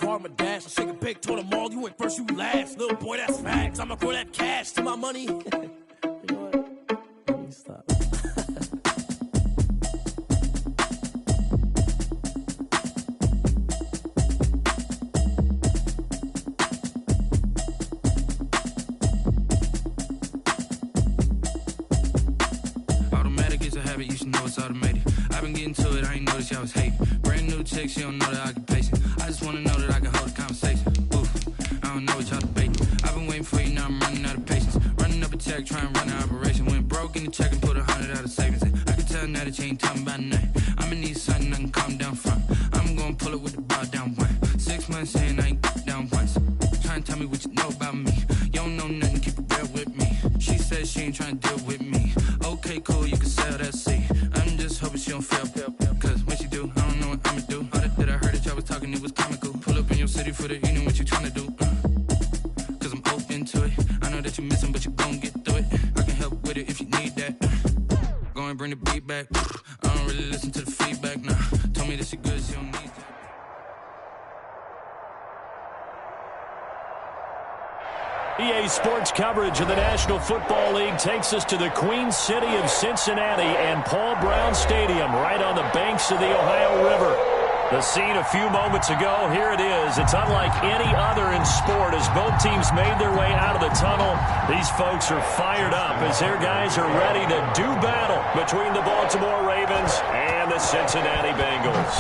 car, my dash. I shake a big, told them all, you went first, you last. Little boy, that's facts. I'ma throw that cash to my money. You know what? Let me stop. You should know it's automated. I've been getting to it, I ain't noticed y'all was hating. Brand new chick, she don't know the occupation. I just wanna know that I can hold a conversation. Oof, I don't know what y'all debating. I've been waiting for you, now I'm running out of patience. Running up a check, trying to run an operation. Went broke in the check and put 100 out of savings. I can tell now that you ain't talking about nothing. I'ma need something I can calm down from. I'm gonna pull it with the bar down one. 6 months saying I ain't down once. Trying to tell me what you know about me. You don't know nothing, keep it real with me. She said she ain't trying to deal with me. Okay, cool, you can sell that seat. I'm just hoping she don't fail. Cause when she do, I don't know what I'ma do. All that I heard that y'all was talking, it was comical. Pull up in your city for the evening, what you trying to do? Cause I'm open to it. I know that you're missing, but you gon' get through it. I can help with it if you need that. Go and bring the beat back. I don't really listen to the feedback, nah. Told me that she good, she don't need that. EA Sports coverage of the National Football League takes us to the Queen City of Cincinnati and Paul Brown Stadium right on the banks of the Ohio River. The scene a few moments ago, here it is. It's unlike any other in sport as both teams made their way out of the tunnel. These folks are fired up as their guys are ready to do battle between the Baltimore Ravens and the Cincinnati Bengals.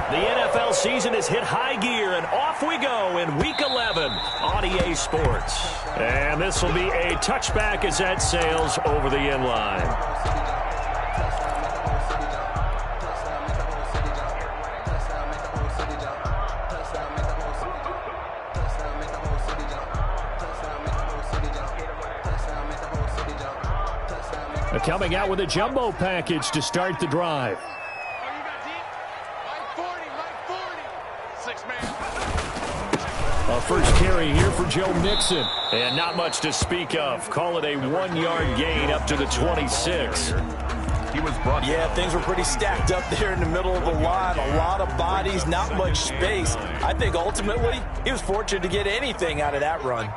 The NFL season has hit high gear, and off we go in Week 11 on EA Sports. And this will be a touchback as that sails over the end line. Coming out with a jumbo package to start the drive. A first carry here for Joe Mixon. And not much to speak of. Call it a 1-yard gain up to the 26. He was brought Yeah, things were pretty stacked up there in the middle of the line. A lot of bodies, not much space. I think ultimately he was fortunate to get anything out of that run.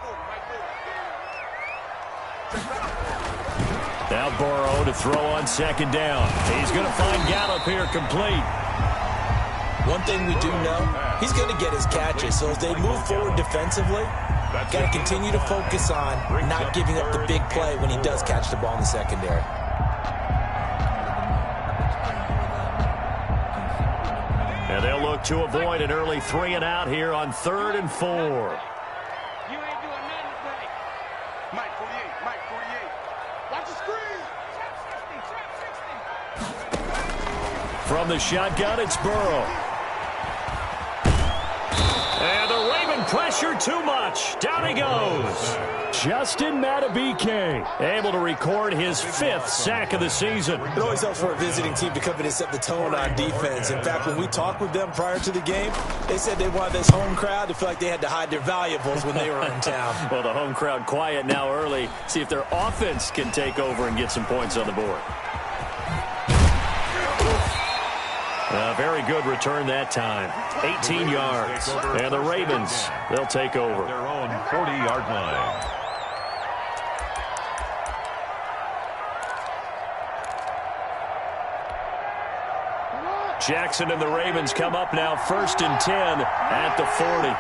Now Burrow to throw on second down. He's going to find Gallup here complete. One thing we do know, he's going to get his catches. So as they move forward defensively, got to continue to focus on not giving up the big play when he does catch the ball in the secondary. And they'll look to avoid an early 3-and-out here on 3rd and 4. From the shotgun, it's Burrow. And the Raven pressure too much. Down he goes. Justin Madubuike able to record his 5th sack of the season. It always helps for a visiting team to come in and set the tone on defense. In fact, when we talked with them prior to the game, they said they wanted this home crowd to feel like they had to hide their valuables when they were in town. Well, the home crowd quiet now early. See if their offense can take over and get some points on the board. A very good return that time. 18 yards. And the Ravens, they'll take over. Their own 40-yard line. Jackson and the Ravens come up now 1st and 10 at the 40.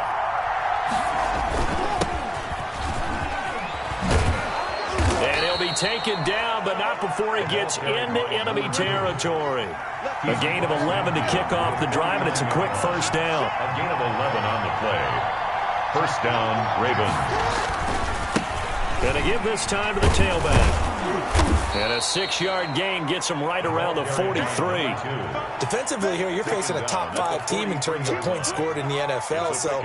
And he'll be taken down, but not before he gets into enemy territory. A gain of 11 to kick off the drive, and it's a quick first down. A gain of 11 on the play. First down, Ravens. Going to give this time to the tailback. And a 6-yard gain gets him right around the 43. Defensively here, you're facing a top 5 team in terms of points scored in the NFL. So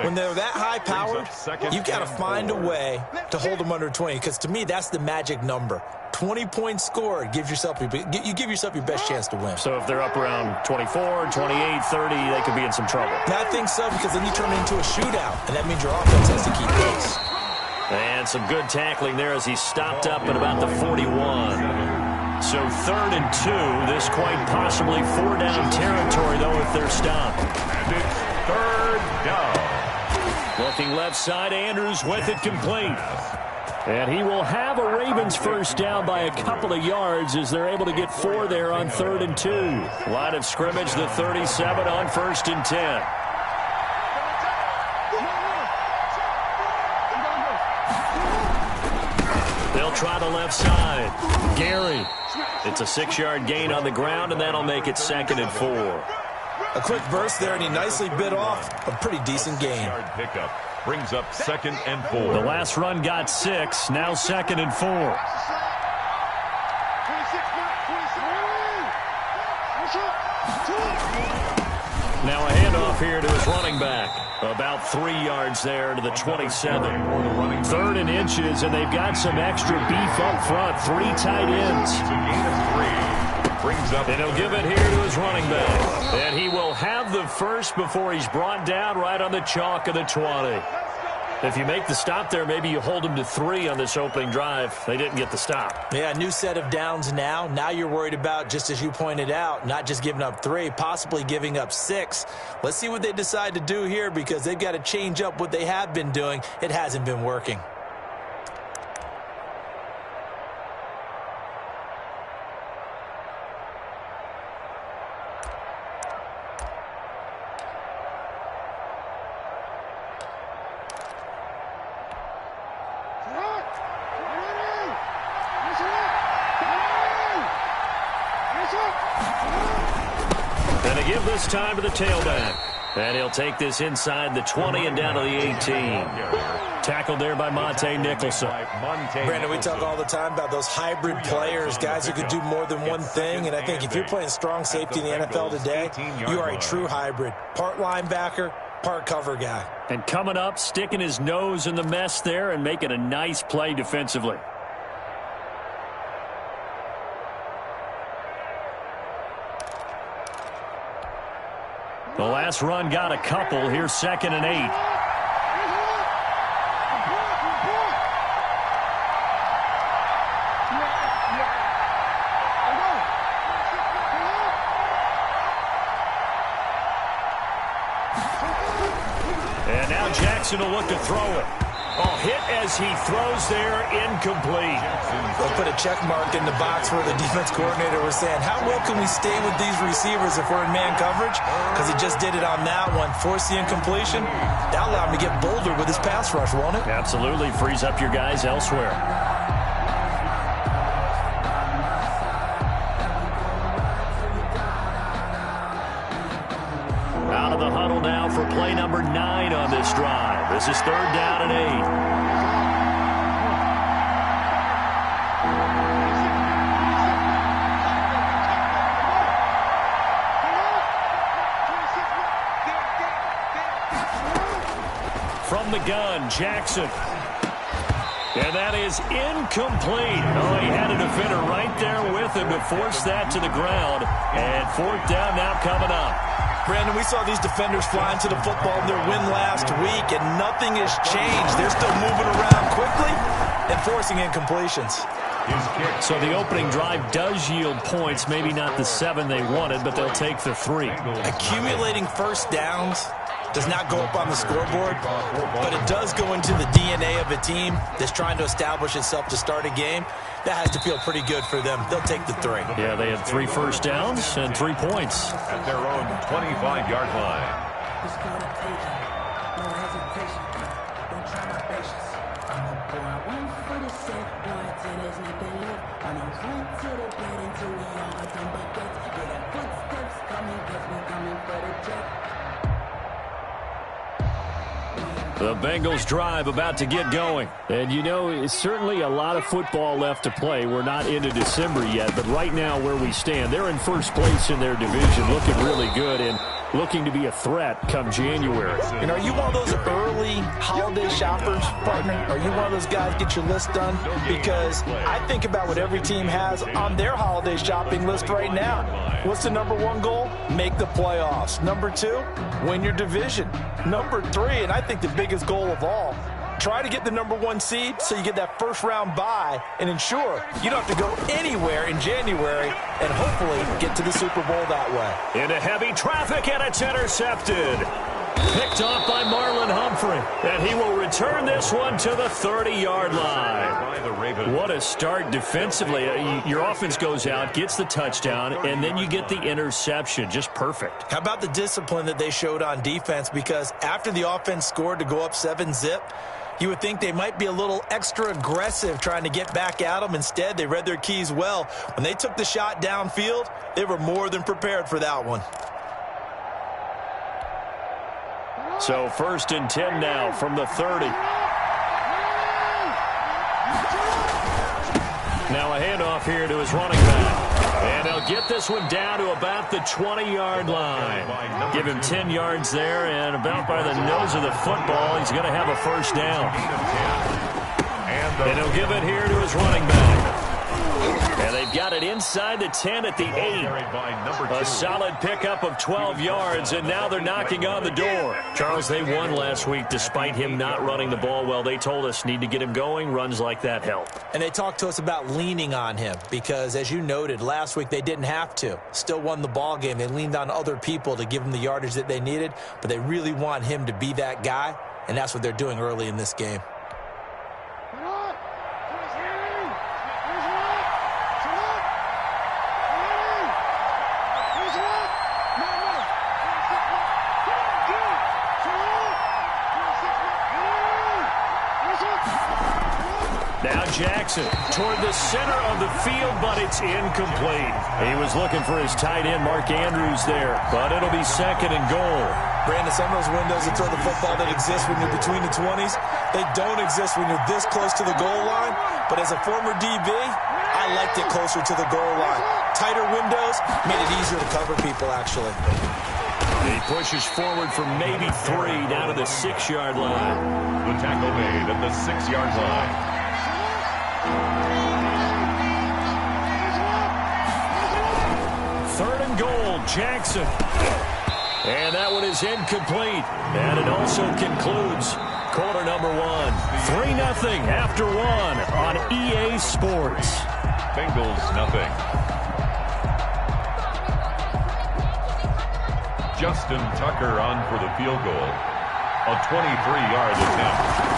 when they're that high-powered, you've got to find a way to hold them under 20. Because to me, that's the magic number. 20 points scored, you give yourself your best chance to win. So if they're up around 24, 28, 30, they could be in some trouble. I think so, because then you turn it into a shootout, and that means your offense has to keep pace. And some good tackling there as he stopped up at about the 41. So 3rd and 2. This quite possibly 4-down territory, though, if they're stopped. And it's 3rd down. Looking left side, Andrews with it complete. And he will have a Ravens first down by a couple of yards as they're able to get 4 there on 3rd and 2. Line of scrimmage, the 37 on 1st and 10. They'll try the left side. Gary. It's a 6-yard gain on the ground, and that'll make it 2nd and 4. A quick burst there, and he nicely bit off a pretty decent gain. Pickup brings up 2nd and 4. The last run got 6, now 2nd and 4. Now a handoff here to his running back. About 3 yards there to the 27. 3rd and inches, and they've got some extra beef up front. 3 tight ends. And he'll give it here to his running back. And he will have the first before he's brought down right on the chalk of the 20. If you make the stop there, maybe you hold him to 3 on this opening drive. They didn't get the stop. Yeah, new set of downs now. Now you're worried about, just as you pointed out, not just giving up 3, possibly giving up 6. Let's see what they decide to do here because they've got to change up what they have been doing. It hasn't been working. Give this time to the tailback. And he'll take this inside the 20 and down to the 18. Tackled there by Monte Nicholson. Brandon, we talk all the time about those hybrid players, guys who could do more than one thing. And I think if you're playing strong safety in the NFL today, you are a true hybrid. Part linebacker, part cover guy. And coming up, sticking his nose in the mess there and making a nice play defensively. The last run got a couple. Here's 2nd and 8. And now Jackson will look to throw it. Oh, hit as he throws there, incomplete. They'll put a check mark in the box where the defense coordinator was saying, how well can we stay with these receivers if we're in man coverage? Because he just did it on that one, forced the incompletion. That'll allow him to get bolder with his pass rush, won't it? Absolutely, frees up your guys elsewhere. Out of the huddle now for play number 9 on this drive. This is 3rd down and 8. From the gun, Jackson. And that is incomplete. Oh, he had a defender right there with him to force that to the ground. And 4th down now coming up. Brandon, we saw these defenders flying to the football in their win last week, and nothing has changed. They're still moving around quickly and forcing incompletions. So the opening drive does yield points, maybe not the 7 they wanted, but they'll take the 3. Accumulating first downs does not go up on the scoreboard, but it does go into the DNA of a team that's trying to establish itself to start a game. That has to feel pretty good for them. They'll take the 3. Yeah, they had 3 first downs and 3 points. At their own 25-yard line. The Bengals drive about to get going. And, you know, it's certainly a lot of football left to play. We're not into December yet, but right now where we stand, they're in first place in their division, looking really good and looking to be a threat come January. And are you one of those early holiday shoppers, partner? Are you one of those guys get your list done? Because I think about what every team has on their holiday shopping list right now. What's the number 1 goal? Make the playoffs. Number 2, win your division. Number 3, and I think the biggest goal of all, try to get the number 1 seed so you get that first round bye and ensure you don't have to go anywhere in January and hopefully get to the Super Bowl that way. Into heavy traffic, and it's intercepted. Picked off by Marlon Humphrey. And he will return this one to the 30-yard line. What a start defensively. Your offense goes out, gets the touchdown, and then you get the interception. Just perfect. How about the discipline that they showed on defense? Because after the offense scored to go up 7-zip, you would think they might be a little extra aggressive trying to get back at them. Instead, they read their keys well. When they took the shot downfield, they were more than prepared for that one. So 1st and 10 now from the 30. Now a handoff here to his running back. And they'll get this one down to about the 20-yard line. Give him 10 yards there, and about by the nose of the football, he's going to have a first down. And he'll give it here to his running back. And they've got it inside the 10 at the 8. A solid pickup of 12 yards, and now they're knocking on the door. Charles, they won last week despite him not running the ball well. They told us need to get him going. Runs like that help. And they talked to us about leaning on him because, as you noted, last week they didn't have to. Still won the ball game. They leaned on other people to give them the yardage that they needed, but they really want him to be that guy, and that's what they're doing early in this game. Jackson toward the center of the field, but it's incomplete. He was looking for his tight end, Mark Andrews, there, but it'll be 2nd and goal. Brandon, some of those windows to throw the football that exist when you're between the 20s, they don't exist when you're this close to the goal line. But as a former DB, I liked it closer to the goal line. Tighter windows made it easier to cover people, actually. He pushes forward for maybe 3 down to the 6-yard line. The tackle made at the 6-yard line. 3rd and goal, Jackson. And that one is incomplete. And it also concludes quarter number 1. 3-0 after 1 on EA Sports. Bengals nothing. Justin Tucker on for the field goal. A 23-yard attempt.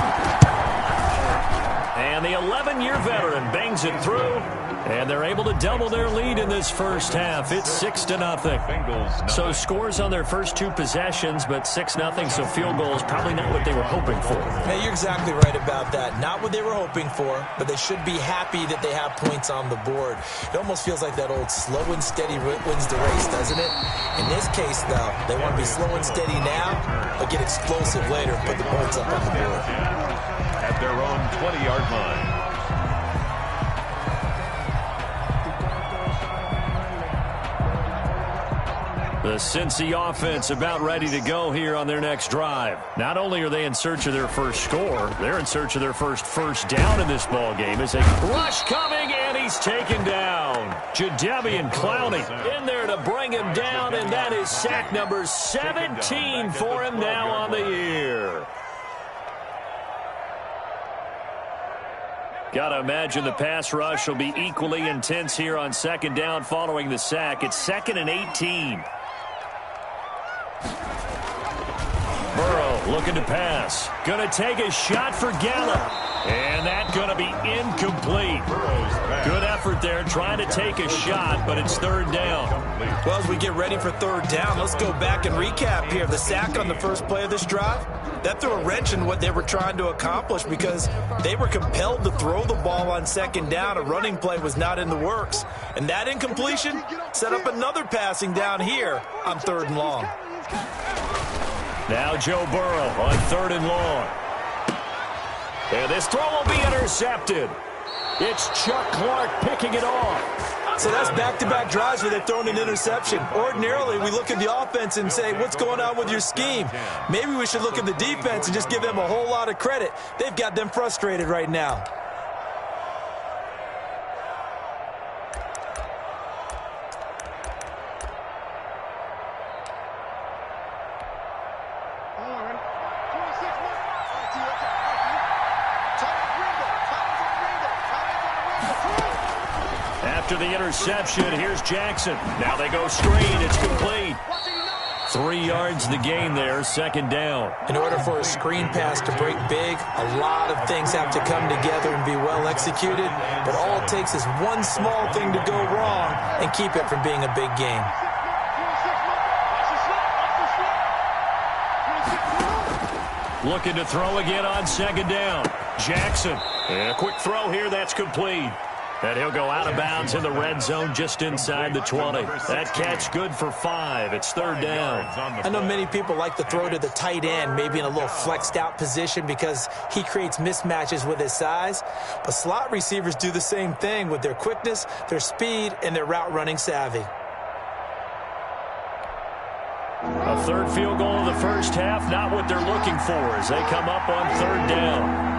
And the 11-year veteran bangs it through, and they're able to double their lead in this first half. It's 6-0. So scores on their first 2 possessions, but 6-0, so field goal is probably not what they were hoping for. Hey, you're exactly right about that. Not what they were hoping for, but they should be happy that they have points on the board. It almost feels like that old slow and steady wins the race, doesn't it? In this case, though, they want to be slow and steady now, but get explosive later and put the points up on the board. At their own 20-yard line. The Cincy offense about ready to go here on their next drive. Not only are they in search of their first score, they're in search of their first down in this ball game. As a rush coming, and he's taken down. Jadeveon Clowney in there to bring him down, and that is sack number 17 for him now on the year. Got to imagine the pass rush will be equally intense here on 2nd down following the sack. It's 2nd and 18. Burrow looking to pass. Going to take a shot for Gallup. And that's going to be incomplete. Good effort there trying to take a shot, but it's 3rd down. Well, as we get ready for 3rd down, let's go back and recap here. The sack on the first play of this drive, that threw a wrench in what they were trying to accomplish because they were compelled to throw the ball on 2nd down. A running play was not in the works. And that incompletion set up another passing down here on 3rd and long. Now Joe Burrow on 3rd and long. And this throw will be intercepted. It's Chuck Clark picking it off. So that's back-to-back drives where they've thrown an interception. Ordinarily, we look at the offense and say, what's going on with your scheme? Maybe we should look at the defense and just give them a whole lot of credit. They've got them frustrated right now. After the interception, here's Jackson. Now they go screen. It's complete. 3 yards the gain there, second down. In order for a screen pass to break big, a lot of things have to come together and be well executed, but all it takes is one small thing to go wrong and keep it from being a big game. Looking to throw again on second down. Jackson. And a quick throw here, that's complete. And he'll go out of bounds in the red zone just inside the 20. That catch good for 5. It's third down. I know many people like to throw to the tight end, maybe in a little flexed out position because he creates mismatches with his size. But slot receivers do the same thing with their quickness, their speed, and their route running savvy. A third field goal in the first half, not what they're looking for as they come up on third down.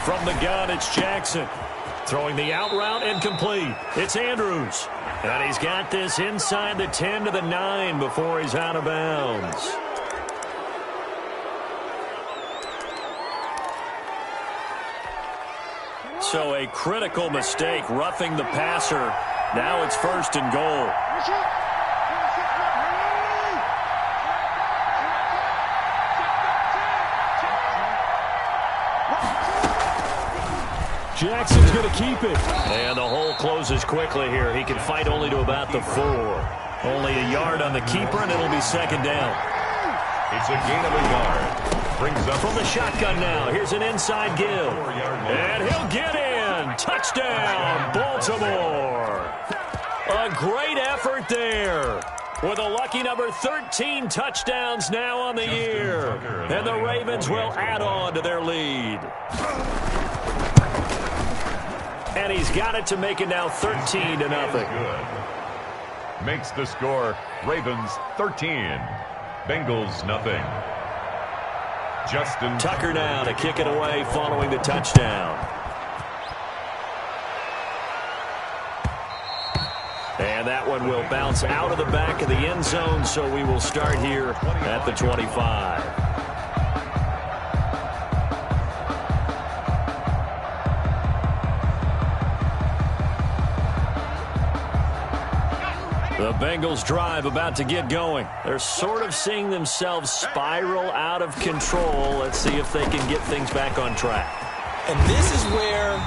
From the gun, it's Jackson. Throwing the out route and complete. It's Andrews. And he's got this inside the 10 to the 9 before he's out of bounds. So a critical mistake, roughing the passer. Now it's first and goal. Jackson's going to keep it. And the hole closes quickly here. He can fight only to about the 4. Only a yard on the keeper, and it'll be second down. It's a gain of a yard. Brings up from the shotgun now. Here's an inside give. And he'll get in. Touchdown, Baltimore. A great effort there. With a lucky number 13 touchdowns now on the year. And the Ravens will add on to their lead. And he's got it to make it now 13-0. Good. Makes the score Ravens 13, Bengals nothing. Justin Tucker now to kick it away following the touchdown. And that one will bounce out of the back of the end zone, so we will start here at the 25. The Bengals drive about to get going. They're sort of seeing themselves spiral out of control. Let's see if they can get things back on track. And this is where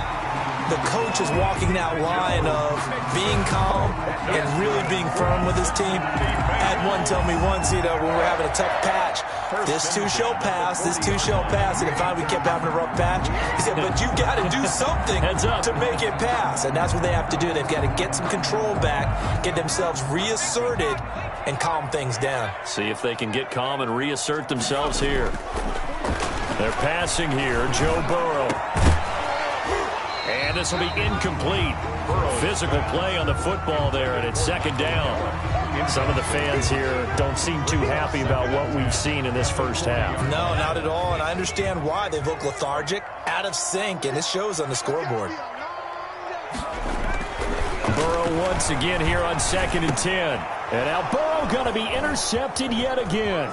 the coach is walking that line of being calm and really being firm with his team. I had one tell me once, when we were having a tough patch, this too shall pass, this too shall pass. And if we kept having a rough patch, he said, but you got to do something to make it pass. And that's what they have to do. They've got to get some control back, get themselves reasserted, and calm things down. See if they can get calm and reassert themselves here. They're passing here, Joe Burrow. And this will be incomplete. Physical play on the football there, and it's second down. Some of the fans here don't seem too happy about what we've seen in this first half. No, not at all, and I understand why. They look lethargic, out of sync, and it shows on the scoreboard. Burrow once again here on 2nd and 10. And now Burrow going to be intercepted yet again.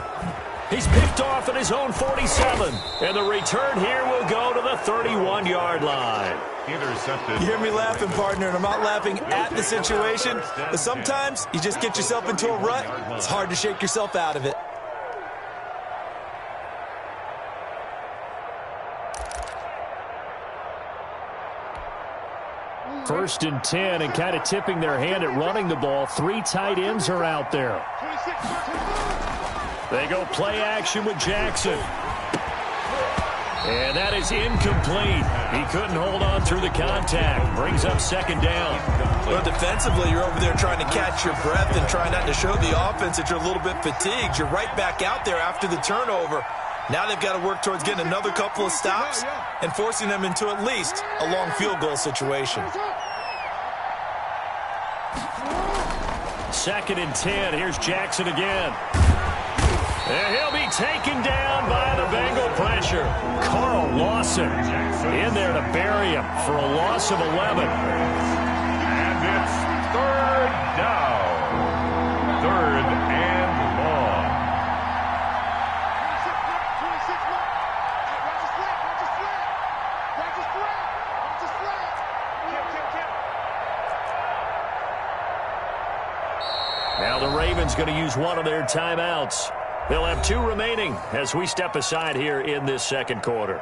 He's picked off at his own 47. And the return here will go to the 31-yard line. Intercepted. You hear me laughing, partner, and I'm not laughing at the situation, but sometimes you just get yourself into a rut. It's hard to shake yourself out of it. First and 10, and kind of tipping their hand at running the ball. 3 tight ends are out there. They go play action with Jackson. And that is incomplete. He couldn't hold on through the contact. Brings up second down. Well, defensively, you're over there trying to catch your breath and trying not to show the offense that you're a little bit fatigued. You're right back out there after the turnover. Now they've got to work towards getting another couple of stops and forcing them into at least a long field goal situation. 2nd and 10. Here's Jackson again. And he'll be taken down by the Bengal pressure. Carl Lawson in there to bury him for a loss of 11. And it's third down. 3rd and long. Now the Ravens going to use one of their timeouts. They'll have 2 remaining as we step aside here in this second quarter.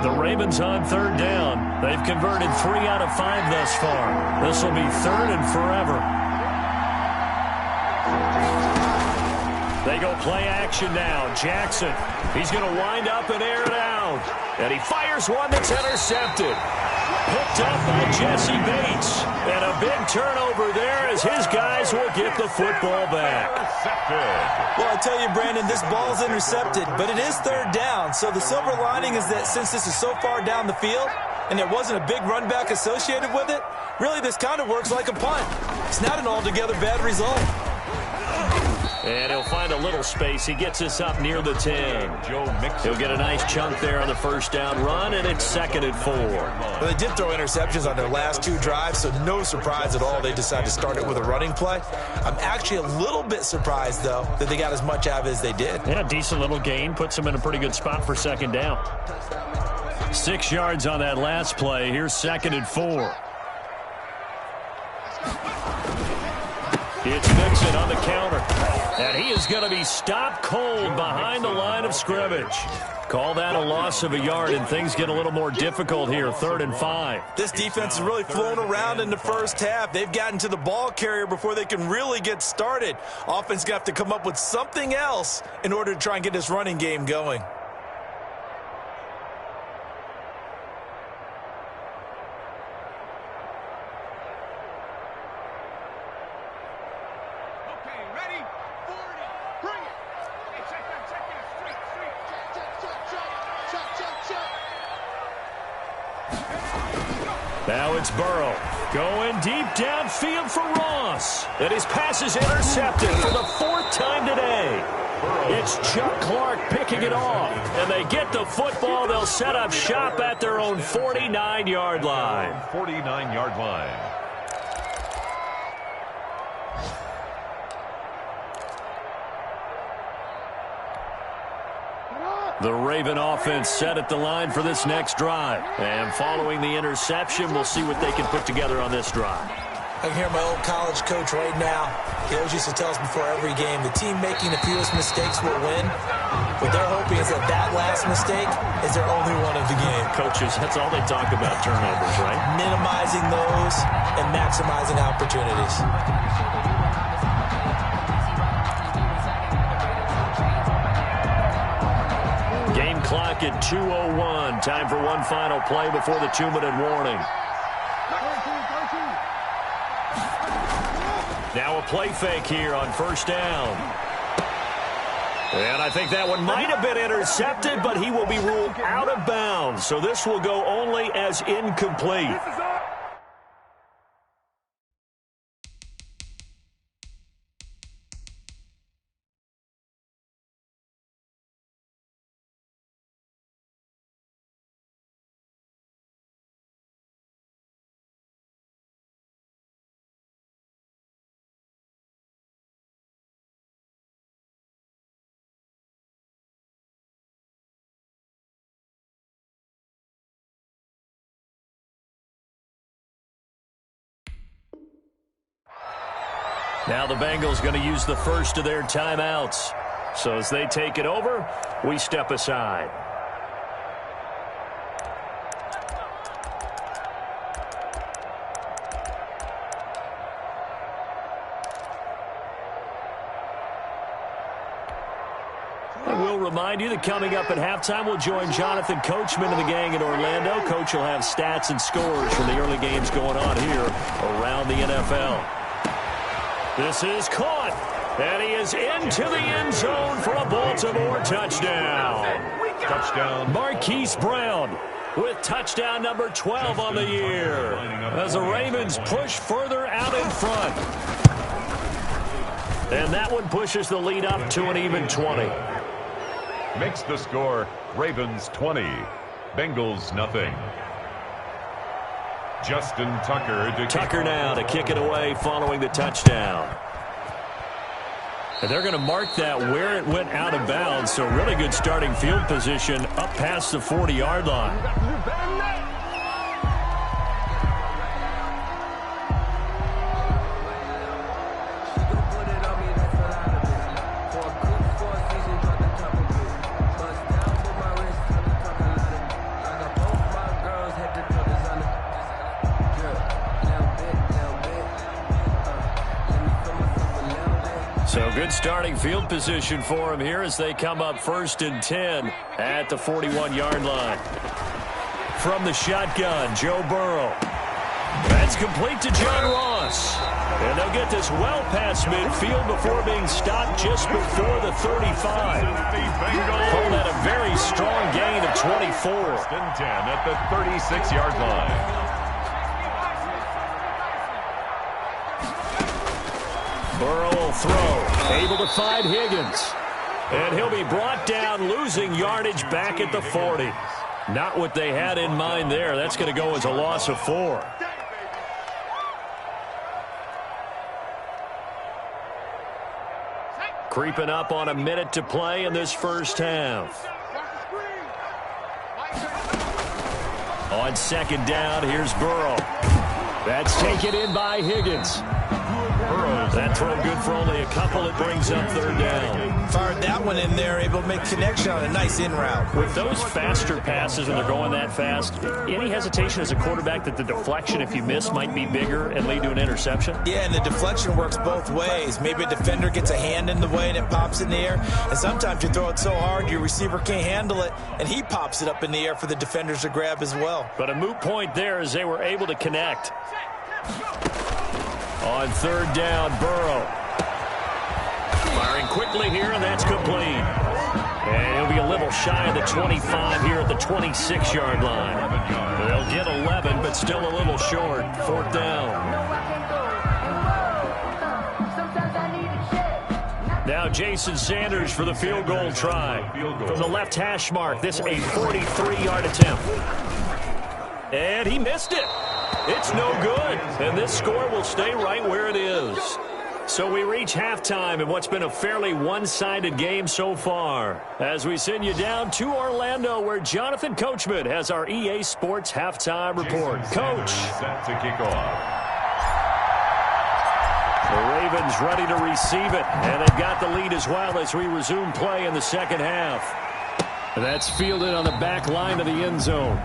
The Ravens on third down. They've converted 3 out of 5 thus far. This will be third and forever. They go play action now. Jackson, he's going to wind up and air it out. And he fires one that's intercepted. Picked up by Jesse Bates. And a big turnover there as his guys will get the football back. Well, I tell you, Brandon, this ball's intercepted, but it is third down. So the silver lining is that since this is so far down the field and there wasn't a big run back associated with it, really this kind of works like a punt. It's not an altogether bad result. And he'll find a little space. He gets us up near the 10. He'll get a nice chunk there on the first down run, and it's 2nd and 4. Well, they did throw interceptions on their last 2 drives, so no surprise at all they decided to start it with a running play. I'm actually a little bit surprised, though, that they got as much out of it as they did. Yeah, decent little gain. Puts them in a pretty good spot for 2nd down. 6 yards on that last play. Here's 2nd and 4. It's Mixon on the counter. And he is going to be stopped cold behind the line of scrimmage. Call that a loss of a yard, and things get a little more difficult here, 3rd and 5. This defense is really flown around in the first half. They've gotten to the ball carrier before they can really get started. Offense going to have to come up with something else in order to try and get this running game going. Now it's Burrow going deep downfield for Ross. And his pass is intercepted for the 4th time today. It's Chuck Clark picking it off. And they get the football. They'll set up shop at their own 49-yard line. 49-yard line. The Raven offense set at the line for this next drive. And following the interception, we'll see what they can put together on this drive. I can hear my old college coach right now. He always used to tell us before every game, the team making the fewest mistakes will win. What they're hoping is that that last mistake is their only one of the game. Coaches, that's all they talk about, turnovers, right? Minimizing those and maximizing opportunities. Game clock at 2:01. Time for one final play before the 2-minute warning. Now a play fake here on 1st down. And I think that one might have been intercepted, but he will be ruled out of bounds. So this will go only as incomplete. Now the Bengals going to use the first of their timeouts. So as they take it over, we step aside. And we'll remind you that coming up at halftime, we'll join Jonathan Coachman and the gang in Orlando. Coach will have stats and scores from the early games going on here around the NFL. This is caught, and he is into the end zone for a Baltimore touchdown. Touchdown. Marquise Brown with touchdown number 12 on the year as the Ravens push further out in front. And that one pushes the lead up to an even 20. Makes the score Ravens 20, Bengals nothing. Justin Tucker Tucker now to kick it away following the touchdown. And they're going to mark that where it went out of bounds. So really good starting field position up past the 40-yard line. So good starting field position for him here as they come up 1st and 10 at the 41-yard line. From the shotgun, Joe Burrow. That's complete to John Ross. And they'll get this well past midfield before being stopped just before the 35. Call that a very strong gain of 24. 1st and 10 at the 36-yard line. Burrow will throw, able to find Higgins. And he'll be brought down, losing yardage back at the 40. Not what they had in mind there. That's going to go as a loss of 4. Creeping up on a minute to play in this first half. On 2nd down, here's Burrow. That's taken in by Higgins. That throw good for only a couple. It brings up 3rd down. Fired that one in there, able to make connection on a nice in route. With those faster passes and they're going that fast, any hesitation as a quarterback that the deflection, if you miss, might be bigger and lead to an interception? Yeah, and the deflection works both ways. Maybe a defender gets a hand in the way and it pops in the air. And sometimes you throw it so hard your receiver can't handle it, and he pops it up in the air for the defenders to grab as well. But a moot point there as they were able to connect. On 3rd down, Burrow. Firing quickly here, and that's complete. And he'll be a little shy of the 25 here at the 26-yard line. They'll get 11, but still a little short. 4th down. Now Jason Sanders for the field goal try. From the left hash mark, this a 43-yard attempt. And he missed it. It's no good, and this score will stay right where it is. So we reach halftime in what's been a fairly one-sided game so far, as we send you down to Orlando, where Jonathan Coachman has our EA Sports halftime report. Coach. Set to kick off. The Ravens ready to receive it, and they've got the lead as well as we resume play in the second half. And that's fielded on the back line of the end zone.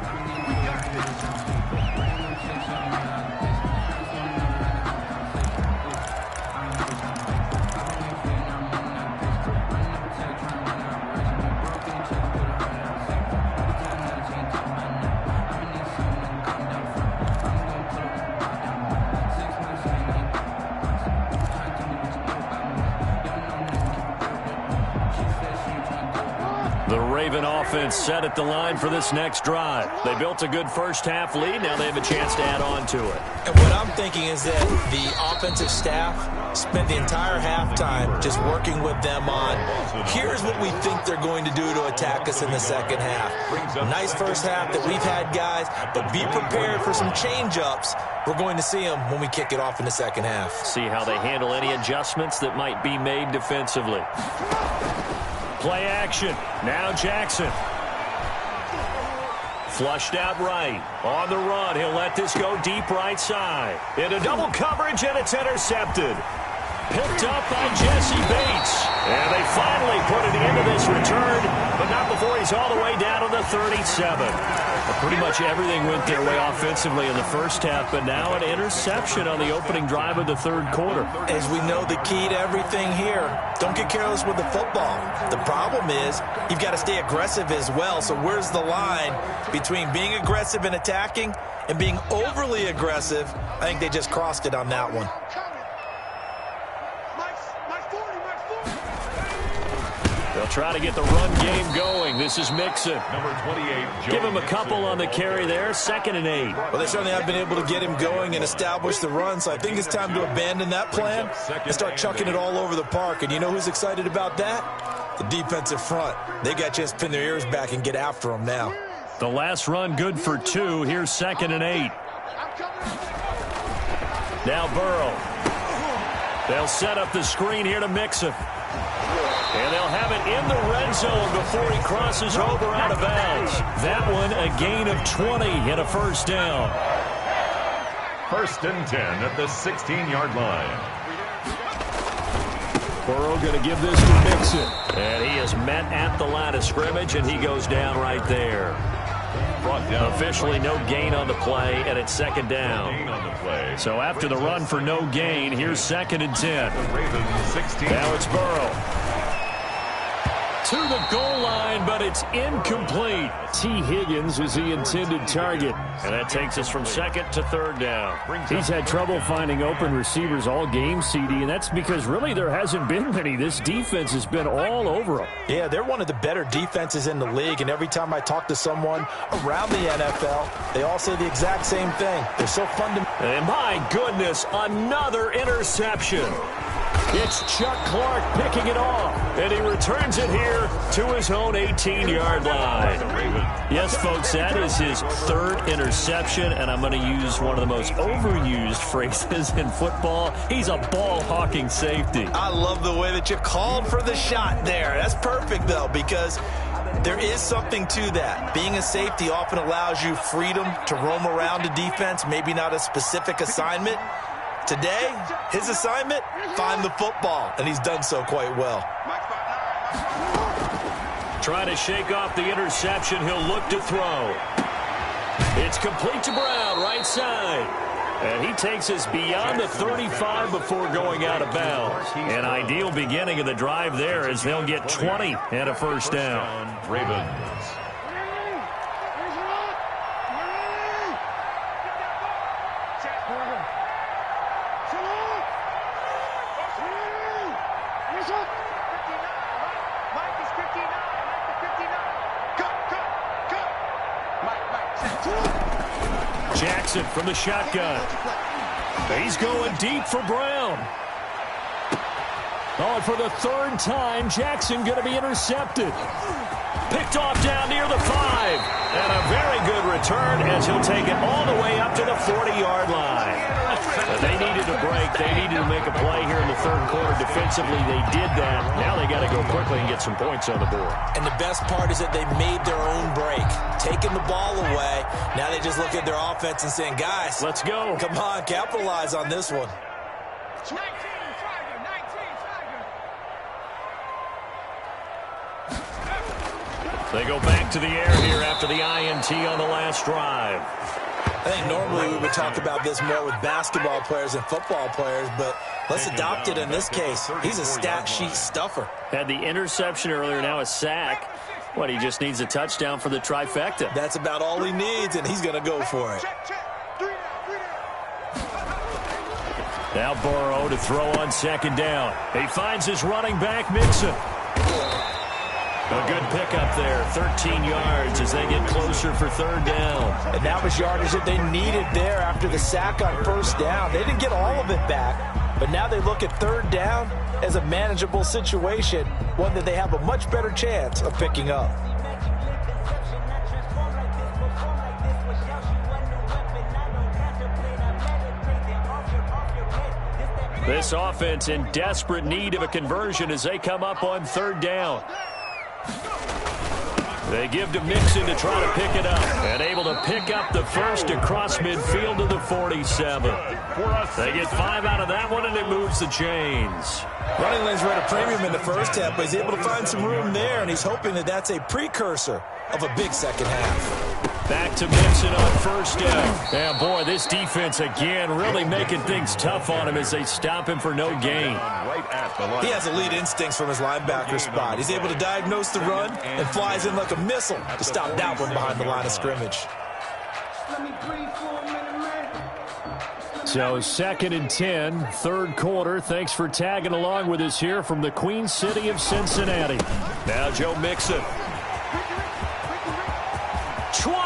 Raven offense set at the line for this next drive. They built a good first half lead. Now they have a chance to add on to it. And what I'm thinking is that the offensive staff spent the entire halftime just working with them on, here's what we think they're going to do to attack us in the second half. Nice first half that we've had, guys, but be prepared for some change-ups. We're going to see them when we kick it off in the second half. See how they handle any adjustments that might be made defensively. Play action. Now Jackson. Flushed out right. On the run. He'll let this go deep right side. Into double coverage, and it's intercepted. Picked up by Jesse Bates. And they finally put an end to this return, but not before he's all the way down to the 37. Well, pretty much everything went their way offensively in the first half, but now an interception on the opening drive of the third quarter. As we know, the key to everything here, don't get careless with the football. The problem is you've got to stay aggressive as well. So where's the line between being aggressive and attacking and being overly aggressive? I think they just crossed it on that one. They'll try to get the run game going. This is Mixon. Number 28. Give him a couple on the carry there. 2nd and 8. Well, they certainly have been able to get him going and establish the run, so I think it's time to abandon that plan and start chucking it all over the park. And you know who's excited about that? The defensive front. They got a chance to pin their ears back and get after them now. The last run good for 2. Here's 2nd and 8. Now Burrow. They'll set up the screen here to Mixon. And they'll have it in the red zone before he crosses over out of bounds. That one a gain of 20 and a first down. 1st and 10 at the 16-yard line. Burrow going to give this to Mixon. And he is met at the line of scrimmage, and he goes down right there. Brought down. Officially no gain on the play, and it's 2nd down. So after the run for no gain, here's 2nd and 10. Now it's Burrow. To the goal line, but it's incomplete. T. Higgins is the intended target. And that takes us from 2nd to 3rd down. He's had trouble finding open receivers all game, CD, and that's because really there hasn't been many. This defense has been all over them. Yeah, they're one of the better defenses in the league, and every time I talk to someone around the NFL, they all say the exact same thing. They're so fundamental. And my goodness, another interception. It's Chuck Clark picking it off, and he returns it here to his own 18-yard line. Yes, folks, that is his 3rd interception, and I'm going to use one of the most overused phrases in football. He's a ball-hawking safety. I love the way that you called for the shot there. That's perfect, though, because there is something to that. Being a safety often allows you freedom to roam around a defense, maybe not a specific assignment. Today, his assignment, find the football, and he's done so quite well. Trying to shake off the interception. He'll look to throw. It's complete to Brown, right side. And he takes us beyond the 35 before going out of bounds. An ideal beginning of the drive there as they'll get 20 and a first down. Ravens. Jackson from the shotgun. He's going deep for Brown. Oh, and for the 3rd time, Jackson going to be intercepted. Picked off down near the 5. And a very good return as he'll take it all the way up to the 40-yard line. But they needed a break. They needed to make a play here in the 3rd quarter. Defensively, they did that. Now they got to go quickly and get some points on the board. And the best part is that they made their own break. Taking the ball away. Now they just look at their offense and saying, guys, let's go. Come on, capitalize on this one. They go back to the air here after the INT on the last drive. I think normally we would talk about this more with basketball players and football players, but let's adopt it in this case. He's a stat sheet stuffer. Had the interception earlier, now a sack. What, he just needs a touchdown for the trifecta. That's about all he needs, and he's going to go for it. Now Burrow to throw on 2nd down. He finds his running back, Mixon. A good pickup there, 13 yards as they get closer for 3rd down. And that was yardage that they needed there after the sack on 1st down. They didn't get all of it back, but now they look at 3rd down as a manageable situation, one that they have a much better chance of picking up. This offense in desperate need of a conversion as they come up on 3rd down. They give to Mixon to try to pick it up. And able to pick up the first across midfield to the 47. They get 5 out of that one, and it moves the chains. Running lanes were at a premium in the first half, but he's able to find some room there, and he's hoping that that's a precursor of a big second half. Back to Mixon on 1st down. And boy, this defense again really making things tough on him as they stop him for no gain. He has elite instincts from his linebacker spot. He's able to diagnose the run and flies in like a missile to stop that one behind the line of scrimmage. So 2nd and 10, 3rd quarter. Thanks for tagging along with us here from the Queen City of Cincinnati. Now Joe Mixon. 20.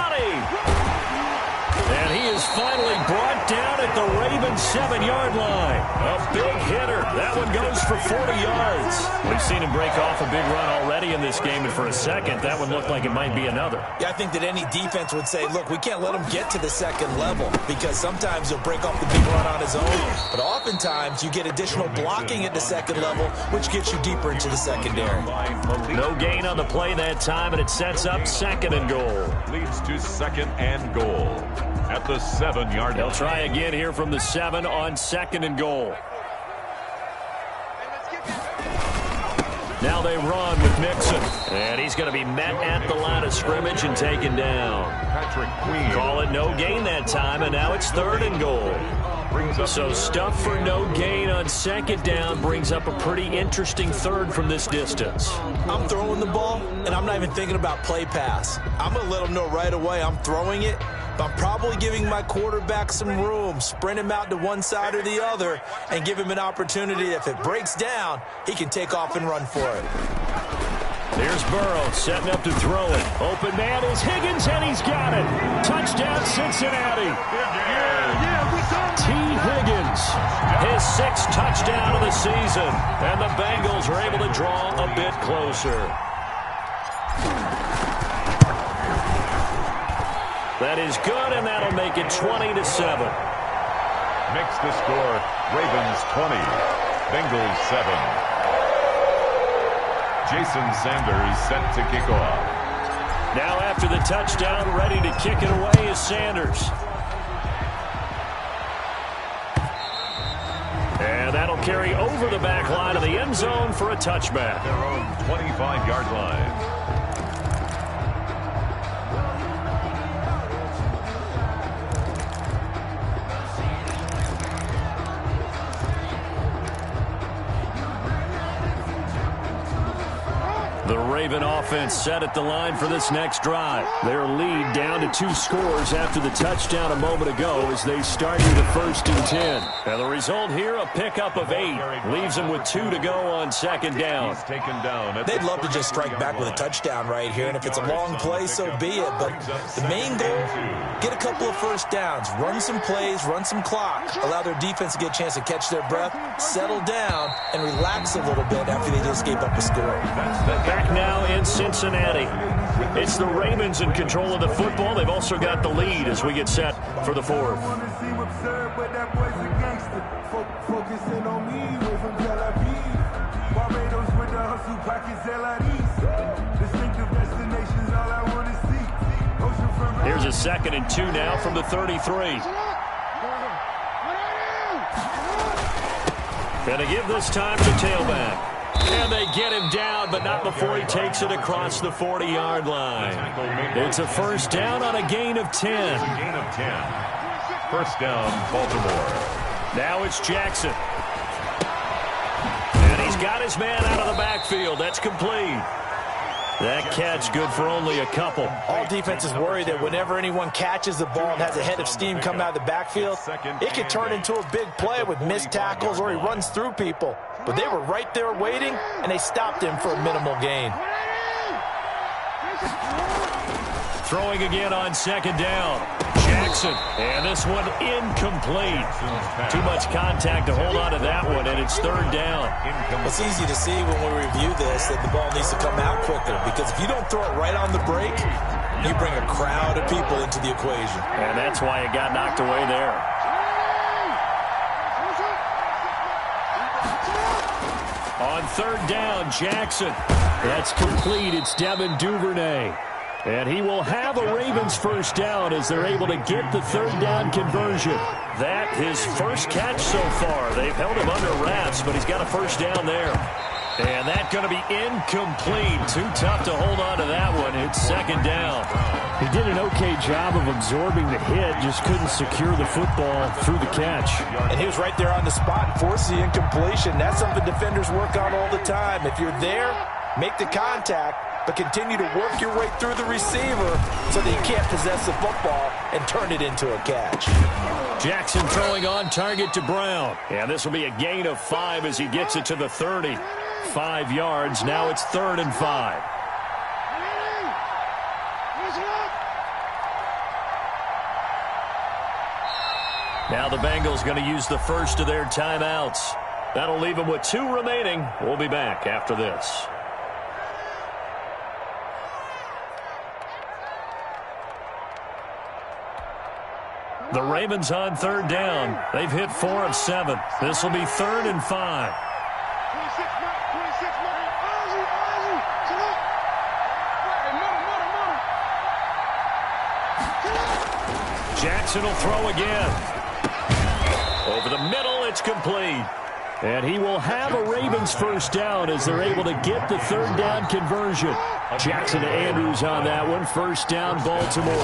And he is finally brought down at the Ravens 7-yard line. A big hitter. That one goes for 40 yards. We've seen him break off a big run already in this game, and for a second, that one looked like it might be another. Yeah, I think that any defense would say, look, we can't let him get to the second level because sometimes he'll break off the big run on his own, but oftentimes you get additional blocking at the second level, which gets you deeper into the secondary. No gain on the play that time, and it sets up 2nd and goal. Leads to 2nd and goal at the 7-yard line. They'll try again here from the 7 on 2nd and goal. Now they run with Mixon. And he's going to be met at the line of scrimmage and taken down. Patrick Queen. Call it no gain that time, and now it's 3rd and goal. So stuff for no gain on 2nd down brings up a pretty interesting 3rd from this distance. I'm throwing the ball, and I'm not even thinking about play pass. I'm going to let them know right away I'm throwing it, but I'm probably giving my quarterback some room, sprint him out to one side or the other, and give him an opportunity. If it breaks down, he can take off and run for it. Here's Burrow setting up to throw it. Open man is Higgins, and he's got it. Touchdown, Cincinnati. T. Higgins, his 6th touchdown of the season, and the Bengals are able to draw a bit closer. That is good, and that'll make it 20-7. Makes the score Ravens 20, Bengals 7. Jason Sanders set to kick off. Now after the touchdown, ready to kick it away is Sanders. And that'll carry over the back line of the end zone for a touchback. Their own 25-yard line. The Raven offense set at the line for this next drive. Their lead down to 2 scores after the touchdown a moment ago as they start with a 1st and 10. And the result here, a pickup of 8. Leaves them with 2 to go on 2nd down. He's taken down. They'd love to just strike back with a touchdown right here, and if it's a long play, so be it. But the main goal, get a couple of 1st downs, run some plays, run some clock, allow their defense to get a chance to catch their breath, settle down, and relax a little bit after they just gave up a score. Back now in Cincinnati. It's the Ravens in control of the football. They've also got the lead as we get set for the 4th. Here's a 2nd and 2 now from the 33. And to give this time to tailback. And they get him down, but not before he takes it across the 40-yard line. It's a 1st down on a gain of 10. Gain of 10. 1st down, Baltimore. Now it's Jackson. And he's got his man out of the backfield. That's complete. That catch good for only a couple. All defenses worry that whenever anyone catches the ball and has a head of steam come out of the backfield, it could turn into a big play with missed tackles or he runs through people. But they were right there waiting, and they stopped him for a minimal gain. Throwing again on 2nd down. Jackson, and this one incomplete. Too much contact to hold on to that one, and it's 3rd down. It's easy to see when we review this that the ball needs to come out quicker, because if you don't throw it right on the break, you bring a crowd of people into the equation. And that's why it got knocked away there. On 3rd down, Jackson. That's complete. It's Devin Duvernay. And he will have a Ravens 1st down as they're able to get the 3rd down conversion. That his 1st catch so far. They've held him under wraps, but he's got a 1st down there. And that's going to be incomplete. Too tough to hold on to that one. It's 2nd down. He did an okay job of absorbing the hit, just couldn't secure the football through the catch. And he was right there on the spot and forced the incompletion. That's something defenders work on all the time. If you're there, make the contact, but continue to work your way through the receiver so that you can't possess the football and turn it into a catch. Jackson throwing on target to Brown. And this will be a gain of 5 as he gets it to the 30. 5 yards. Now it's 3rd and 5. Now the Bengals going to use the first of their timeouts. That'll leave them with 2 remaining. We'll be back after this. The Ravens on 3rd down. They've hit 4 of 7. This will be 3rd and 5. Jackson will throw again. Over the middle, it's complete. And he will have a Ravens first down as they're able to get the 3rd down conversion. Jackson to Andrews on that one. First down, Baltimore.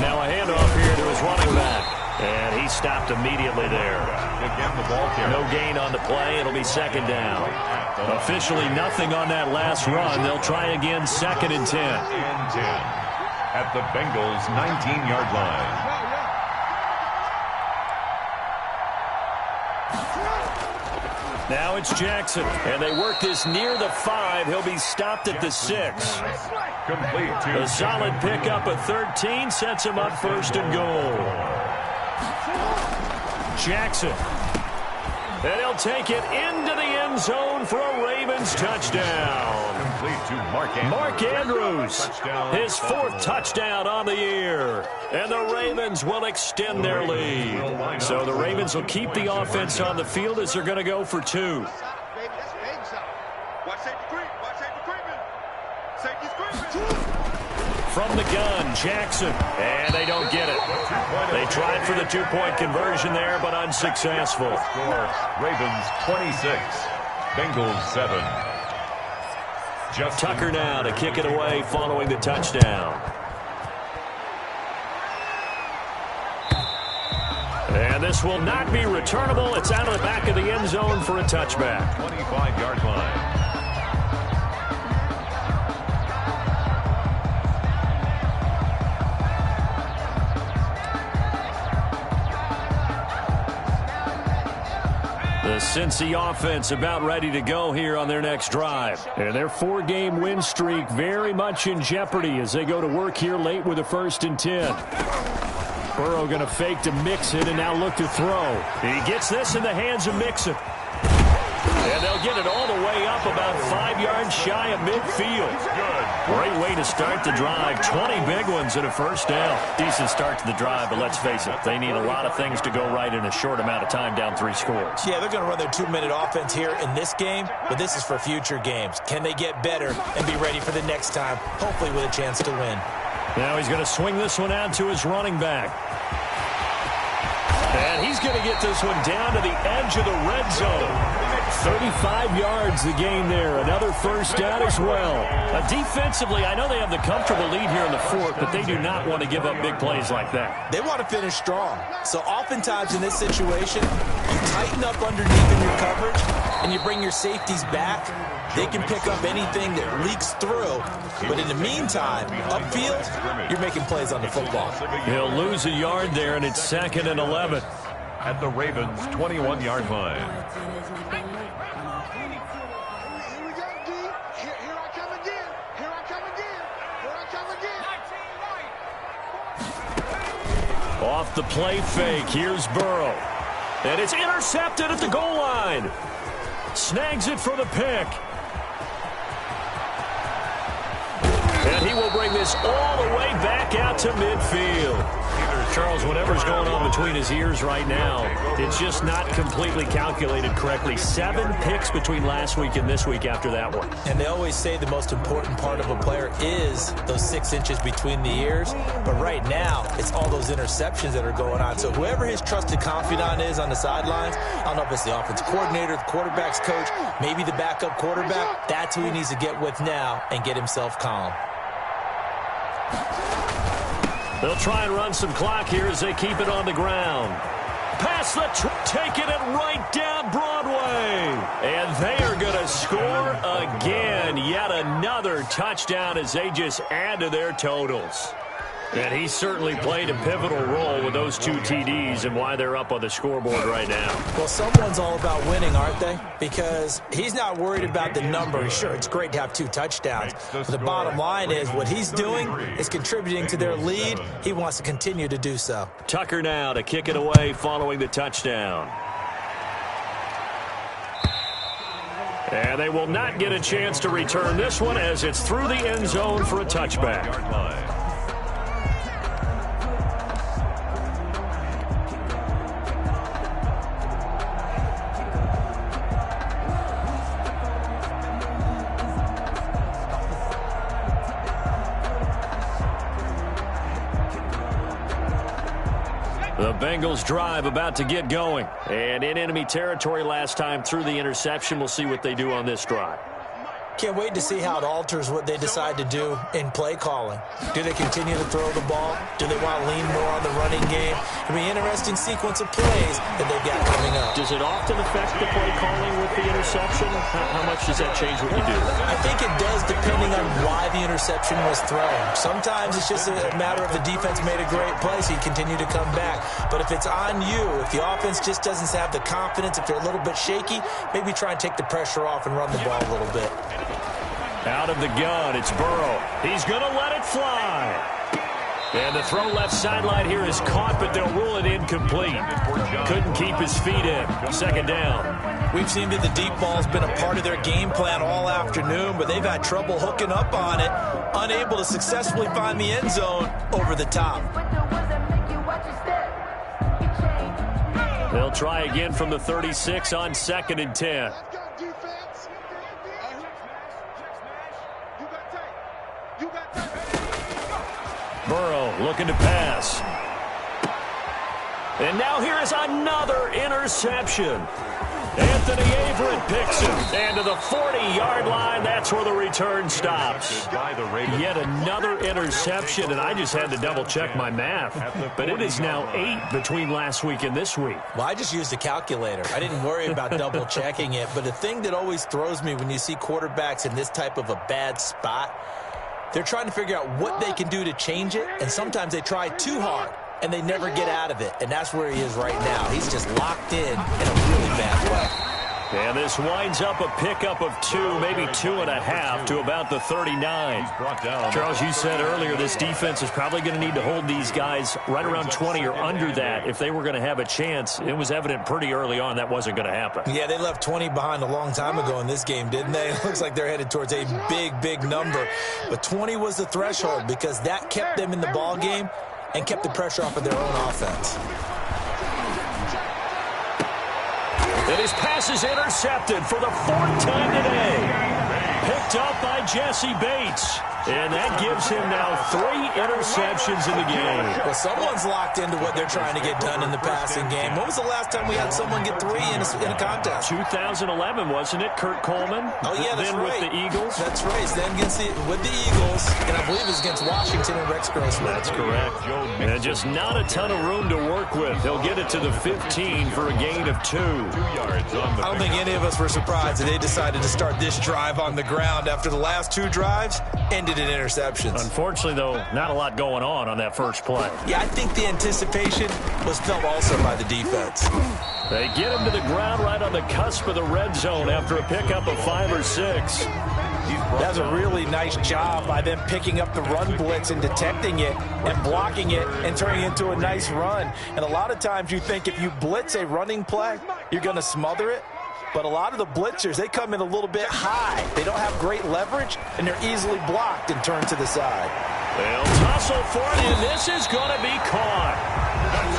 Now a handoff here to his running back. And he stopped immediately there. No gain on the play. It'll be 2nd down. Officially nothing on that last run. They'll try again 2nd and 10. At the Bengals' 19-yard line. Now it's Jackson, and they work this near the 5. He'll be stopped at the 6. A solid pickup of 13 sets him up 1st and goal. Jackson. And he'll take it into the end zone for a Ravens touchdown. Complete to Mark Andrews, his 4th touchdown on the year. And the Ravens will extend their lead. So the Ravens will keep the offense on the field as they're going to go for 2. From the gun, Jackson. And they don't get it. They tried for the 2-point conversion there, but unsuccessful. Ravens 26, Bengals 7. Tucker now to kick it away following the touchdown. And this will not be returnable. It's out of the back of the end zone for a touchback. 25-yard line. The Cincy offense about ready to go here on their next drive. And their 4-game win streak very much in jeopardy as they go to work here late with a 1st and 10. Burrow going to fake to Mixon and now look to throw. He gets this in the hands of Mixon. And they'll get it all the way up about 5 yards shy of midfield. Great way to start the drive. 20 big ones and a 1st down. Decent start to the drive, but let's face it, they need a lot of things to go right in a short amount of time down 3 scores. Yeah, they're going to run their 2-minute offense here in this game, but this is for future games. Can they get better and be ready for the next time, hopefully with a chance to win? Now he's going to swing this one out to his running back. And he's going to get this one down to the edge of the red zone. 35 yards the gain there. Another 1st down as well. Defensively, I know they have the comfortable lead here in the 4th, but they do not want to give up big plays like that. They want to finish strong. So oftentimes in this situation, you tighten up underneath in your coverage, and you bring your safeties back. They can pick up anything that leaks through. But in the meantime, upfield, you're making plays on the football. He'll lose a yard there, and it's 2nd and 11. At the Ravens' 21-yard line. Off the play fake, here's Burrow. And it's intercepted at the goal line. Snags it for the pick. And he will bring this all the way back out to midfield. Charles, whatever's going on between his ears right now, it's just not completely calculated correctly. 7 picks between last week and this week after that one. And they always say the most important part of a player is those 6 inches between the ears. But right now, it's all those interceptions that are going on. So whoever his trusted confidant is on the sidelines, I don't know if it's the offensive coordinator, the quarterback's coach, maybe the backup quarterback, that's who he needs to get with now and get himself calm. They'll try and run some clock here as they keep it on the ground. Pass the taking it right down Broadway. And they are going to score again. Yet another touchdown as they just add to their totals. And he certainly played a pivotal role with those 2 TDs and why they're up on the scoreboard right now. Well, someone's all about winning, aren't they? Because he's not worried about the number. Sure, it's great to have 2 touchdowns. But the bottom line is what he's doing is contributing to their lead. He wants to continue to do so. Tucker now to kick it away following the touchdown. And they will not get a chance to return this one as it's through the end zone for a touchback. The Bengals drive about to get going. And in enemy territory last time through the interception. We'll see what they do on this drive. Can't wait to see how it alters what they decide to do in play calling. Do they continue to throw the ball? Do they want to lean more on the running game? It'll be an interesting sequence of plays that they've got coming up. Does it often affect the play calling with the interception? How much does that change what you do? I think it does depending on why the interception was thrown. Sometimes it's just a matter of the defense made a great play, so you continue to come back. But if it's on you, if the offense just doesn't have the confidence, if they're a little bit shaky, maybe try and take the pressure off and run the ball a little bit. Out of the gun, it's Burrow. He's going to let it fly. And the throw left sideline here is caught, but they'll rule it incomplete. Couldn't keep his feet in. Second down. We've seen that the deep ball's been a part of their game plan all afternoon, but they've had trouble hooking up on it, unable to successfully find the end zone over the top. They'll try again from the 36 on 2nd and 10. Burrow looking to pass. And now here is another interception. Anthony Averett picks him. And to the 40-yard line, that's where the return stops. Yet another interception, and I just had to double-check my math. But it is now 8 between last week and this week. Well, I just used a calculator. I didn't worry about double-checking it. But the thing that always throws me when you see quarterbacks in this type of a bad spot, they're trying to figure out what they can do to change it, and sometimes they try too hard, and they never get out of it, and that's where he is right now. He's just locked in a really bad way. And this winds up a pickup of 2, maybe 2.5 to about the 39. Charles, you said earlier this defense is probably going to need to hold these guys right around 20 or under that if they were going to have a chance. It was evident pretty early on that wasn't going to happen. Yeah, they left 20 behind a long time ago in this game, didn't they? It looks like they're headed towards a big, big number. But 20 was the threshold because that kept them in the ball game and kept the pressure off of their own offense. And his pass is intercepted for the 4th time today. Picked up by Jesse Bates. And that gives him now 3 interceptions in the game. Well, someone's locked into what they're trying to get done in the passing game. When was the last time we had someone get 3 in a contest? 2011, wasn't it? Kurt Coleman? Oh, yeah, that's then right. With the Eagles? That's right. Then with the Eagles, and I believe it was against Washington and Rex Grossman. That's correct. And just not a ton of room to work with. He'll get it to the 15 for a gain of 2. 2 yards on the I don't think any of us were surprised that they decided to start this drive on the ground after the last 2 drives ended in interceptions. Unfortunately, though, not a lot going on that first play. Yeah, I think the anticipation was felt also by the defense. They get him to the ground right on the cusp of the red zone after a pickup of 5 or 6. That's a really nice job by them picking up the run blitz and detecting it and blocking it and turning it into a nice run. And a lot of times you think if you blitz a running play, you're going to smother it. But a lot of the blitzers, they come in a little bit high. They don't have great leverage, and they're easily blocked and turned to the side. They'll tussle for it, and this is going to be caught.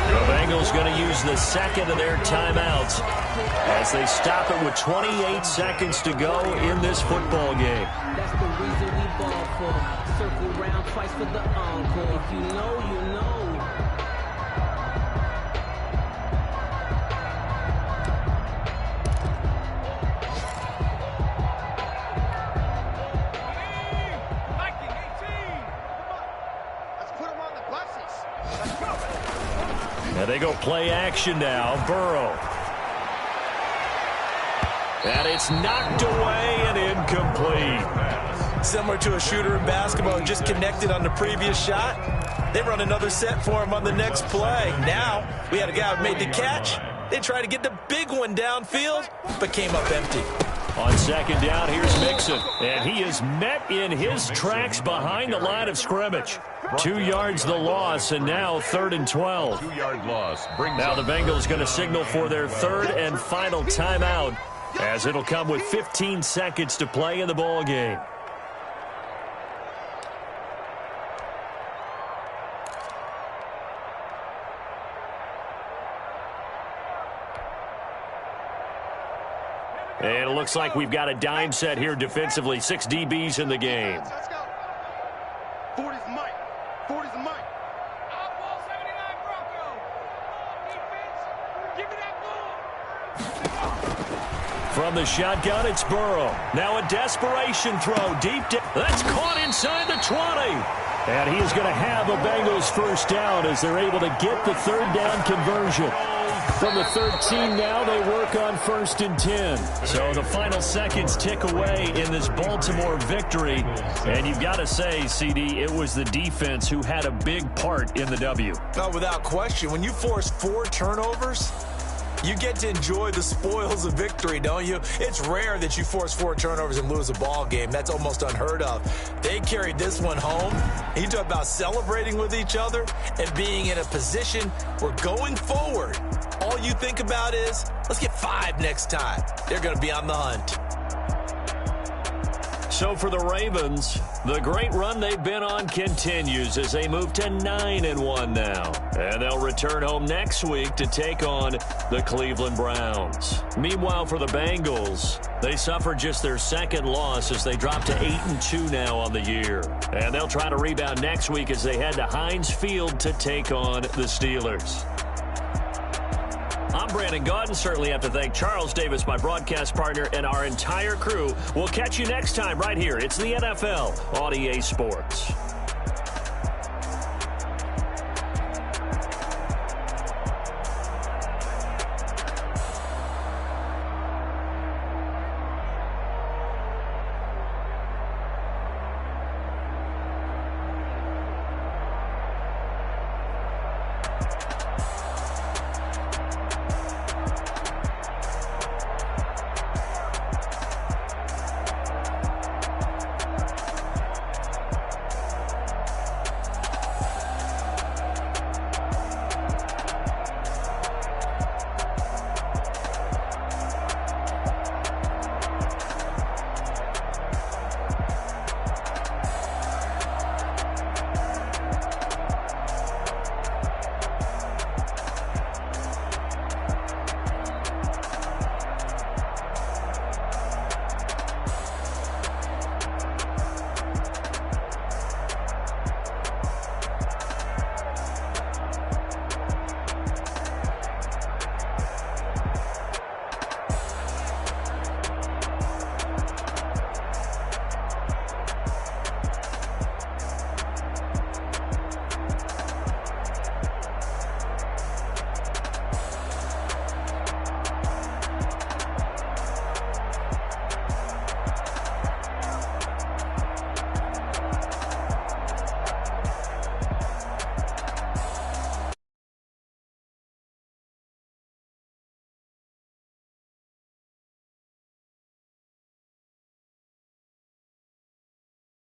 The Bengals going to use the second of their timeouts as they stop it with 28 seconds to go in this football game. That's the reason we ball for. Circle round twice for the encore. If you know, you know. And they go play action now. Burrow. And it's knocked away and incomplete. Similar to a shooter in basketball who just connected on the previous shot. They run another set for him on the next play. Now, we had a guy who made the catch. They tried to get the big one downfield, but came up empty. On second down, here's Mixon. And he is met in his tracks behind the line of scrimmage. 2 yards the loss, and now 3rd and 12. 2-yard loss. Now the Bengals going to signal for their 3rd and final timeout, as it'll come with 15 seconds to play in the ball game. And it looks like we've got a dime set here defensively. 6 DBs in the game. Let's go. 40's Mike. 40's Mike. Ball 79 Bronco. Defense. Give me that ball. From the shotgun, it's Burrow. Now a desperation throw deep down. That's caught inside the 20. And he is going to have a Bengals first down as they're able to get the 3rd down conversion. From the 13 now, they work on 1st and 10. So the final seconds tick away in this Baltimore victory. And you've got to say, CD, it was the defense who had a big part in the W. No, without question. When you force 4 turnovers, you get to enjoy the spoils of victory, don't you? It's rare that you force 4 turnovers and lose a ball game. That's almost unheard of. They carried this one home. You talk about celebrating with each other and being in a position where going forward, all you think about is, let's get 5 next time. They're going to be on the hunt. So for the Ravens, the great run they've been on continues as they move to 9-1 now. And they'll return home next week to take on the Cleveland Browns. Meanwhile, for the Bengals, they suffered just their 2nd loss as they drop to 8-2 now on the year. And they'll try to rebound next week as they head to Heinz Field to take on the Steelers. I'm Brandon Gaudin. Certainly have to thank Charles Davis, my broadcast partner, and our entire crew. We'll catch you next time right here. It's the NFL on EA Sports.